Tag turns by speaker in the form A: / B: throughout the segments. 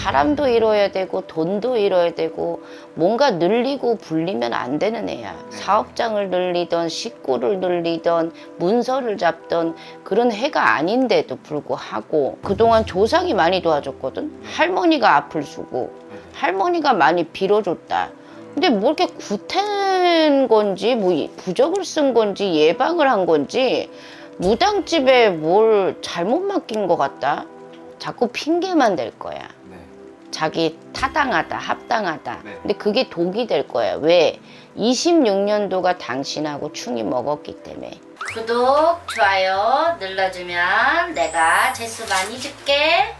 A: 사람도 잃어야 되고 돈도 잃어야 되고 뭔가 늘리고 불리면 안 되는 애야. 사업장을 늘리던 식구를 늘리던 문서를 잡던 그런 해가 아닌데도 불구하고 그동안 조상이 많이 도와줬거든. 할머니가 앞을 서고 할머니가 많이 빌어줬다. 근데 뭐 이렇게 구텐 건지 뭐 부적을 쓴 건지 예방을 한 건지 무당집에 뭘 잘못 맡긴 것 같다. 자꾸 핑계만 댈 거야. 자기 타당하다, 합당하다. 근데 그게 독이 될 거야. 왜? 26년도가 당신하고 충이 먹었기 때문에. 구독, 좋아요 눌러주면 내가 재수 많이 줄게.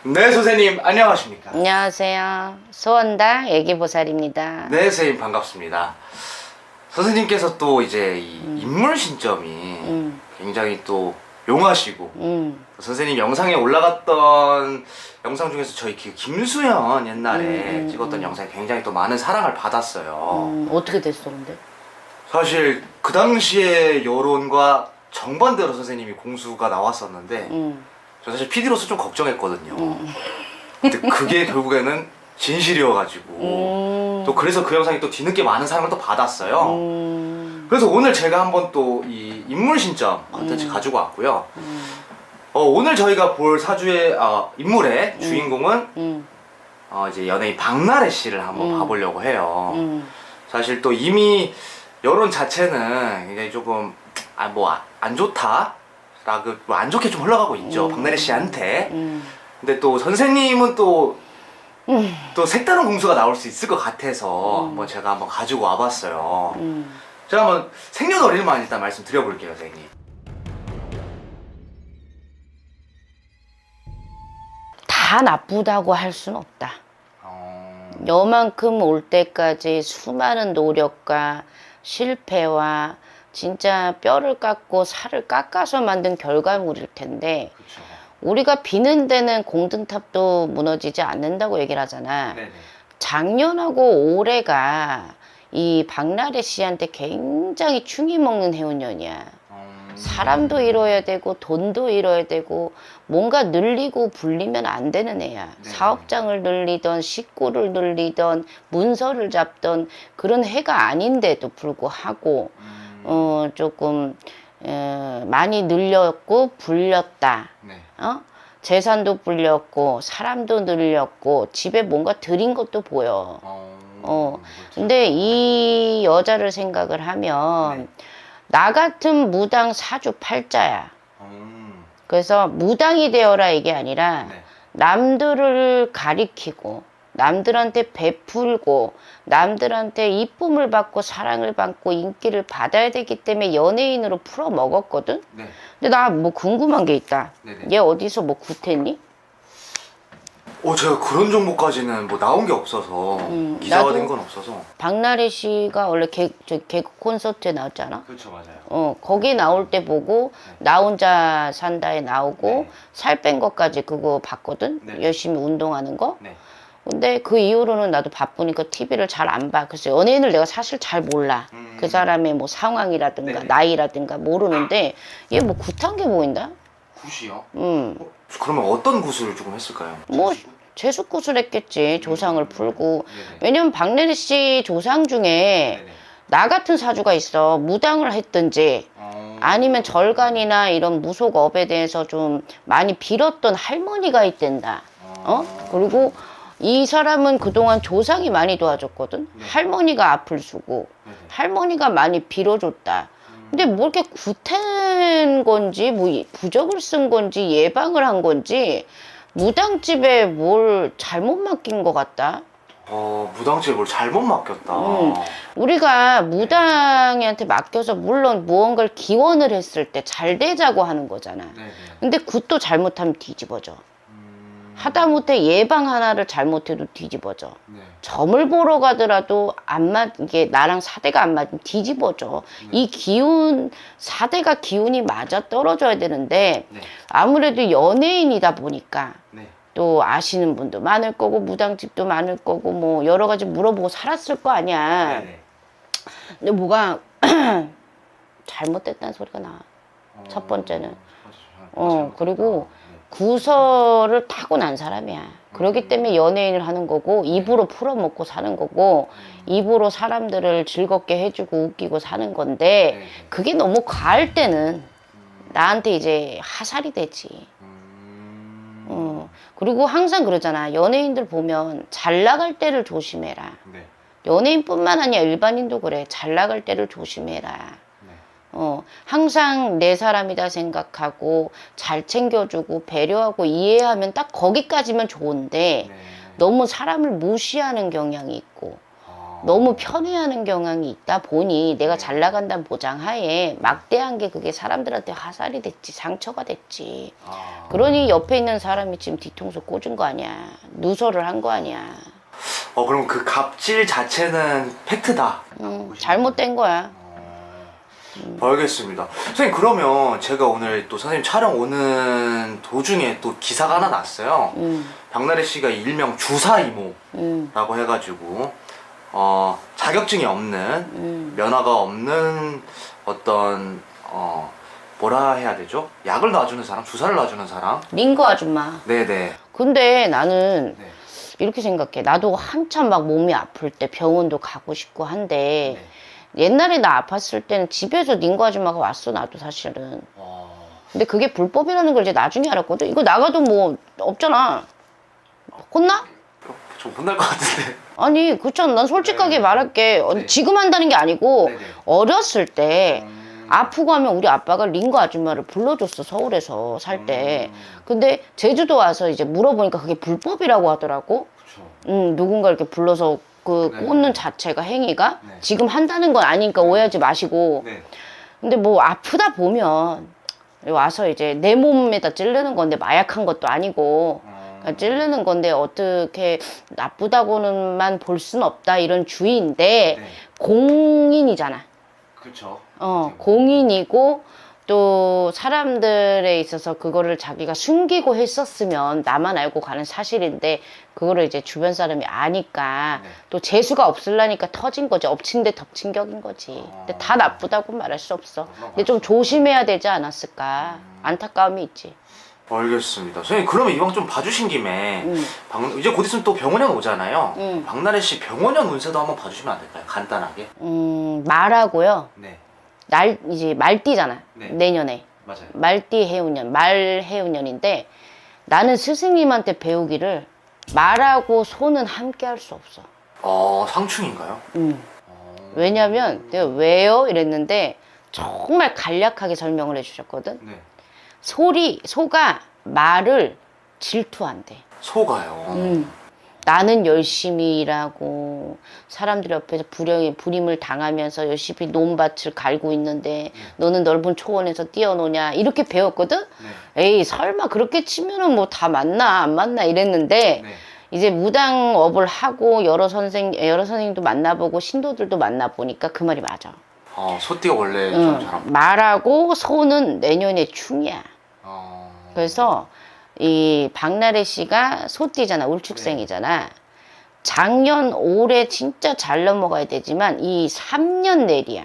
B: 네, 선생님 안녕하십니까?
A: 안녕하세요. 소원당 애기보살입니다.
B: 네, 선생님 반갑습니다. 선생님께서 또 이제 이 인물 신점이 굉장히 또 용하시고 선생님 영상에 올라갔던 영상 중에서 저희 김수현 옛날에 찍었던 영상이 굉장히 또 많은 사랑을 받았어요.
A: 어떻게 됐어 근데?
B: 사실 그 당시의 여론과 정반대로 선생님이 공수가 나왔었는데 저 사실 PD로서 좀 걱정했거든요. 근데 그게 결국에는 진실이어가지고 또 그래서 그 영상이 또 뒤늦게 많은 사랑을 또 받았어요. 그래서 오늘 제가 한번 또 이 인물 신점 컨텐츠 가지고 왔고요. 오늘 저희가 볼 사주의 인물의 주인공은 이제 연예인 박나래 씨를 한번 봐보려고 해요. 사실 또 이미 여론 자체는 굉장히 조금 안 좋다. 뭐 안 좋게 좀 흘러가고 있죠. 박나래 씨한테. 근데 또 선생님은 또 색다른 공수가 나올 수 있을 것 같아서 한번 제가 한번 가지고 와봤어요. 제가 한번 생년월일만 일단 말씀드려볼게요, 선생님.
A: 다 나쁘다고 할 수는 없다. 여만큼 올 때까지 수많은 노력과 실패와 진짜 뼈를 깎고 살을 깎아서 만든 결과물일 텐데
B: 그쵸.
A: 우리가 비는 데는 공든탑도 무너지지 않는다고 얘기를 하잖아.
B: 네네.
A: 작년하고 올해가 이 박나래 씨한테 굉장히 충이 먹는 해운년이야. 사람도 잃어야 되고 돈도 잃어야 되고 뭔가 늘리고 불리면 안 되는 애야. 사업장을 늘리던 식구를 늘리던 문서를 잡던 그런 해가 아닌데도 불구하고 조금 많이 늘렸고 불렸다. 재산도 불렸고 사람도 늘렸고 집에 뭔가 들인 것도 보여. 근데 이 여자를 생각을 하면 나 같은 무당 사주 팔자야. 그래서 무당이 되어라 이게 아니라 남들을 가리키고 남들한테 베풀고 남들한테 이쁨을 받고 사랑을 받고 인기를 받아야 되기 때문에 연예인으로 풀어 먹었거든. 근데 나 뭐 궁금한 게 있다. 얘 어디서 뭐 구태니?
B: 제가 그런 정보까지는 뭐 나온 게 없어서 기사화된 건 없어서.
A: 박나래 씨가 원래 개그 콘서트에 나왔잖아.
B: 그렇죠, 맞아요.
A: 거기 나올 때 보고 나 혼자 산다에 나오고 살 뺀 것까지 그거 봤거든. 열심히 운동하는 거. 근데 그 이후로는 나도 바쁘니까 TV를 잘 안 봐. 그래서 연예인을 내가 사실 잘 몰라. 그 사람의 뭐 상황이라든가 나이라든가 모르는데 얘 뭐 굿한 게 보인다?
B: 굿이요? 그러면 어떤 굿을 조금 했을까요?
A: 뭐 재수굿을 했겠지. 조상을 풀고. 왜냐면 박나래 씨 조상 중에 나 같은 사주가 있어. 무당을 했든지 아니면 절간이나 이런 무속업에 대해서 좀 많이 빌었던 할머니가 있댄다. 그리고 이 사람은 그동안 조상이 많이 도와줬거든. 할머니가 앞을 서고 할머니가 많이 빌어줬다. 근데 뭐 이렇게 구텐 건지 뭐 부적을 쓴 건지 예방을 한 건지 무당집에 뭘 잘못 맡긴 것 같다.
B: 무당집에 뭘 잘못 맡겼다.
A: 우리가 무당한테 맡겨서 물론 무언가를 기원을 했을 때 잘 되자고 하는 거잖아. 근데 굿도 잘못하면 뒤집어져. 하다못해 예방 하나를 잘못해도 뒤집어져. 점을 보러 가더라도 이게 나랑 사대가 안 맞으면 뒤집어져. 이 기운, 사대가 기운이 맞아 떨어져야 되는데 아무래도 연예인이다 보니까 또 아시는 분도 많을 거고 무당집도 많을 거고 뭐 여러 가지 물어보고 살았을 거 아니야. 근데 뭐가 잘못됐다는 소리가 나. 첫 번째는. 그리고 구설을 타고난 사람이야. 그렇기 때문에 연예인을 하는 거고 입으로 풀어먹고 사는 거고 입으로 사람들을 즐겁게 해주고 웃기고 사는 건데 그게 너무 과할 때는 나한테 이제 하살이 되지. 그리고 항상 그러잖아. 연예인들 보면 잘 나갈 때를 조심해라.
B: 네.
A: 연예인뿐만 아니라 일반인도 그래. 잘 나갈 때를 조심해라. 항상 내 사람이다 생각하고 잘 챙겨주고 배려하고 이해하면 딱 거기까지면 좋은데
B: 네.
A: 너무 사람을 무시하는 경향이 있고 너무 편애하는 경향이 있다 보니 내가 잘 나간다는 보장하에 막대한 게 그게 사람들한테 화살이 됐지, 상처가 됐지. 그러니 옆에 있는 사람이 지금 뒤통수 꽂은 거 아니야. 누설을 한 거 아니야.
B: 그럼 그 갑질 자체는 팩트다.
A: 잘못된 거야.
B: 알겠습니다. 선생님, 그러면 제가 오늘 또 선생님 촬영 오는 도중에 또 기사가 하나 났어요. 박나래 씨가 일명 주사 이모라고 해가지고 자격증이 없는 면허가 없는 어떤 뭐라 해야 되죠? 약을 놔주는 사람, 주사를 놔주는 사람.
A: 링거 아줌마.
B: 네네.
A: 근데 나는
B: 네.
A: 이렇게 생각해. 나도 한참 막 몸이 아플 때 병원도 가고 싶고 한데 옛날에 나 아팠을 때는 집에서 링거 아줌마가 왔어. 나도 사실은. 근데 그게 불법이라는 걸 이제 나중에 알았거든. 이거 나가도 뭐 없잖아. 혼나?
B: 좀 혼날 것 같은데.
A: 아니 그렇잖아. 난 솔직하게 말할게.
B: 네.
A: 지금 한다는 게 아니고
B: 네네.
A: 어렸을 때 아프고 하면 우리 아빠가 링거 아줌마를 불러줬어. 서울에서 살 때. 근데 제주도 와서 이제 물어보니까 그게 불법이라고 하더라고.
B: 그쵸.
A: 누군가 이렇게 불러서 그
B: 네.
A: 꽂는 자체가 행위가
B: 네.
A: 지금 한다는 건 아니니까 오해하지 마시고.
B: 네.
A: 근데 뭐 아프다 보면 와서 이제 내 몸에다 찌르는 건데 마약한 것도 아니고 그러니까 찌르는 건데 어떻게 나쁘다고는만 볼 수는 없다 이런 주의인데
B: 네.
A: 공인이잖아.
B: 그쵸.
A: 공인이고 또 사람들에 있어서 그거를 자기가 숨기고 했었으면 나만 알고 가는 사실인데 그거를 이제 주변 사람이 아니까
B: 네.
A: 또 재수가 없으려니까 터진 거지. 엎친 데 덮친 격인 거지. 근데 다 나쁘다고 말할 수 없어. 근데 좀 조심해야 되지 않았을까. 안타까움이 있지.
B: 알겠습니다. 선생님, 그러면 이왕 좀 봐주신 김에 이제 곧 있으면 또 병원에 오잖아요. 박나래 씨 병원형 운세도 한번 봐주시면 안 될까요? 간단하게.
A: 말하고요.
B: 네.
A: 이제 말띠잖아.
B: 네.
A: 내년에.
B: 맞아요.
A: 말띠 해운년, 말 해운년인데 나는 스승님한테 배우기를 말하고 손은 함께 할 수 없어.
B: 상충인가요?
A: 왜냐면 내가 왜요? 이랬는데 정말 간략하게 설명을 해주셨거든.
B: 네.
A: 소가 말을 질투한대.
B: 소가요.
A: 나는 열심히 일하고 사람들 옆에서 불임을 당하면서 열심히 논밭을 갈고 있는데 너는 넓은 초원에서 뛰어노냐 이렇게 배웠거든. 에이 설마 그렇게 치면은 뭐 다 맞나 안 맞나 이랬는데 이제 무당업을 하고 여러 선생님도 만나보고 신도들도 만나보니까 그 말이 맞아.
B: 소띠가 원래 좀 잘합니다.
A: 말하고 소는 내년에 충이야. 그래서 이 박나래 씨가 소띠잖아. 울축생이잖아. 작년 올해 진짜 잘 넘어가야 되지만 이 3년 내리야.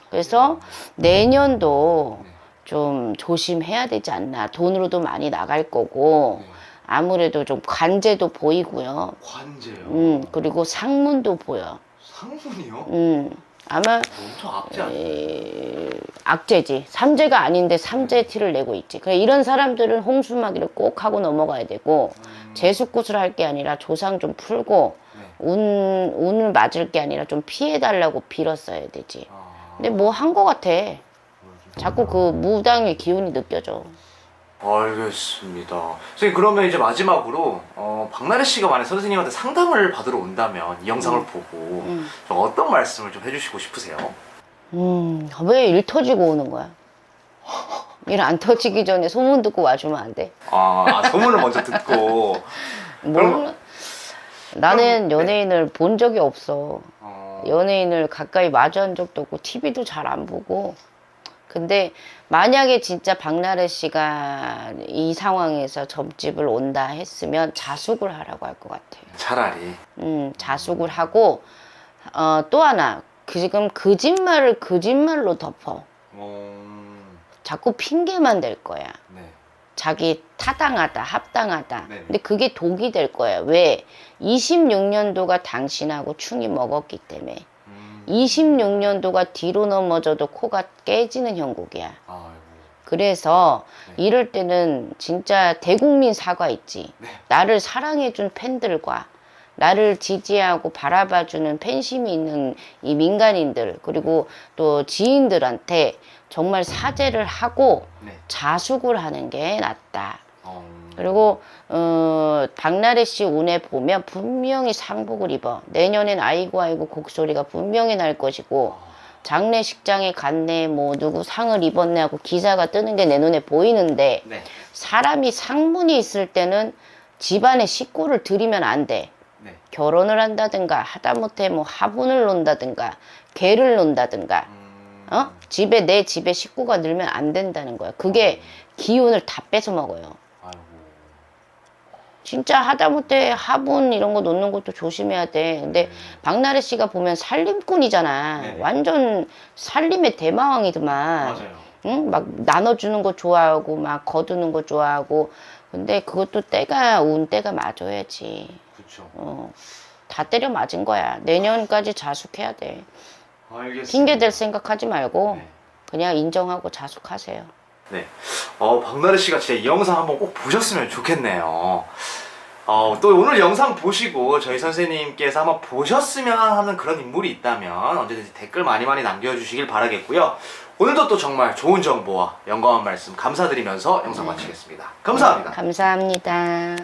A: 그래서 내년도 좀 조심해야 되지 않나. 돈으로도 많이 나갈 거고 아무래도 좀 관제도 보이고요.
B: 관제요?
A: 그리고 상문도 보여.
B: 상문이요?
A: 아마
B: 엄청 악재 아니에요?
A: 악재지. 삼재가 아닌데 삼재 티를 내고 있지. 그래 이런 사람들은 홍수막이를 꼭 하고 넘어가야 되고 재수굿을 할 게 아니라 조상 좀 풀고 운을 맞을 게 아니라 좀 피해달라고 빌었어야 되지. 근데 뭐 한 거 같아. 자꾸 그 무당의 기운이 느껴져.
B: 알겠습니다. 선생님, 그러면 이제 마지막으로 박나래 씨가 만약 선생님한테 상담을 받으러 온다면 이 영상을 보고 좀 어떤 말씀을 좀 해주시고 싶으세요?
A: 왜 일 터지고 오는 거야? 일 안 터지기 전에 소문 듣고 와주면 안 돼?
B: 소문을 먼저 듣고.
A: 나는 연예인을 본 적이 없어. 연예인을 가까이 마주한 적도 없고 TV도 잘 안 보고. 근데 만약에 진짜 박나래 씨가 이 상황에서 점집을 온다 했으면 자숙을 하라고 할 것 같아.
B: 차라리.
A: 자숙을 하고 또 하나 지금 거짓말을 거짓말로 덮어. 자꾸 핑계만 댈 거야. 자기 타당하다, 합당하다.
B: 네네.
A: 근데 그게 독이 될 거야. 왜? 26년도가 당신하고 충이 먹었기 때문에. 26년도가 뒤로 넘어져도 코가 깨지는 형국이야.
B: 아이고.
A: 그래서
B: 네.
A: 이럴 때는 진짜 대국민 사과 있지.
B: 네.
A: 나를 사랑해준 팬들과 나를 지지하고 바라봐주는 팬심이 있는 이 민간인들 그리고 또 지인들한테 정말 사죄를 하고
B: 네.
A: 자숙을 하는 게 낫다.
B: 어...
A: 그리고 박나래 씨 운에 보면 분명히 상복을 입어. 내년엔 아이고 아이고 곡소리가 분명히 날 것이고 장례식장에 갔네 뭐 누구 상을 입었네 하고 기사가 뜨는 게 내 눈에 보이는데
B: 네.
A: 사람이 상문이 있을 때는 집안에 식구를 들이면 안 돼.
B: 네.
A: 결혼을 한다든가 하다못해 뭐 화분을 놓는다든가 개를 놓는다든가 집에 내 집에 식구가 늘면 안 된다는 거야. 그게 기운을 다 뺏어 먹어요.
B: 아이고.
A: 진짜 하다못해 화분 이런 거 놓는 것도 조심해야 돼. 근데 박나래 씨가 보면 살림꾼이잖아.
B: 네네.
A: 완전 살림의 대마왕이더만.
B: 맞아요.
A: 응? 막 나눠주는 거 좋아하고 막 거두는 거 좋아하고. 근데 그것도 때가 맞아야지.
B: 그렇죠.
A: 다 때려 맞은 거야. 내년까지 자숙해야 돼.
B: 알겠습니다.
A: 핑계 댈 생각하지 말고
B: 네.
A: 그냥 인정하고 자숙하세요.
B: 네. 박나래 씨가 진짜 이 영상 한번 꼭 보셨으면 좋겠네요. 또 오늘 영상 보시고 저희 선생님께서 한번 보셨으면 하는 그런 인물이 있다면 언제든지 댓글 많이 남겨주시길 바라겠고요. 오늘도 또 정말 좋은 정보와 영감한 말씀 감사드리면서 영상 마치겠습니다. 감사합니다.
A: 감사합니다.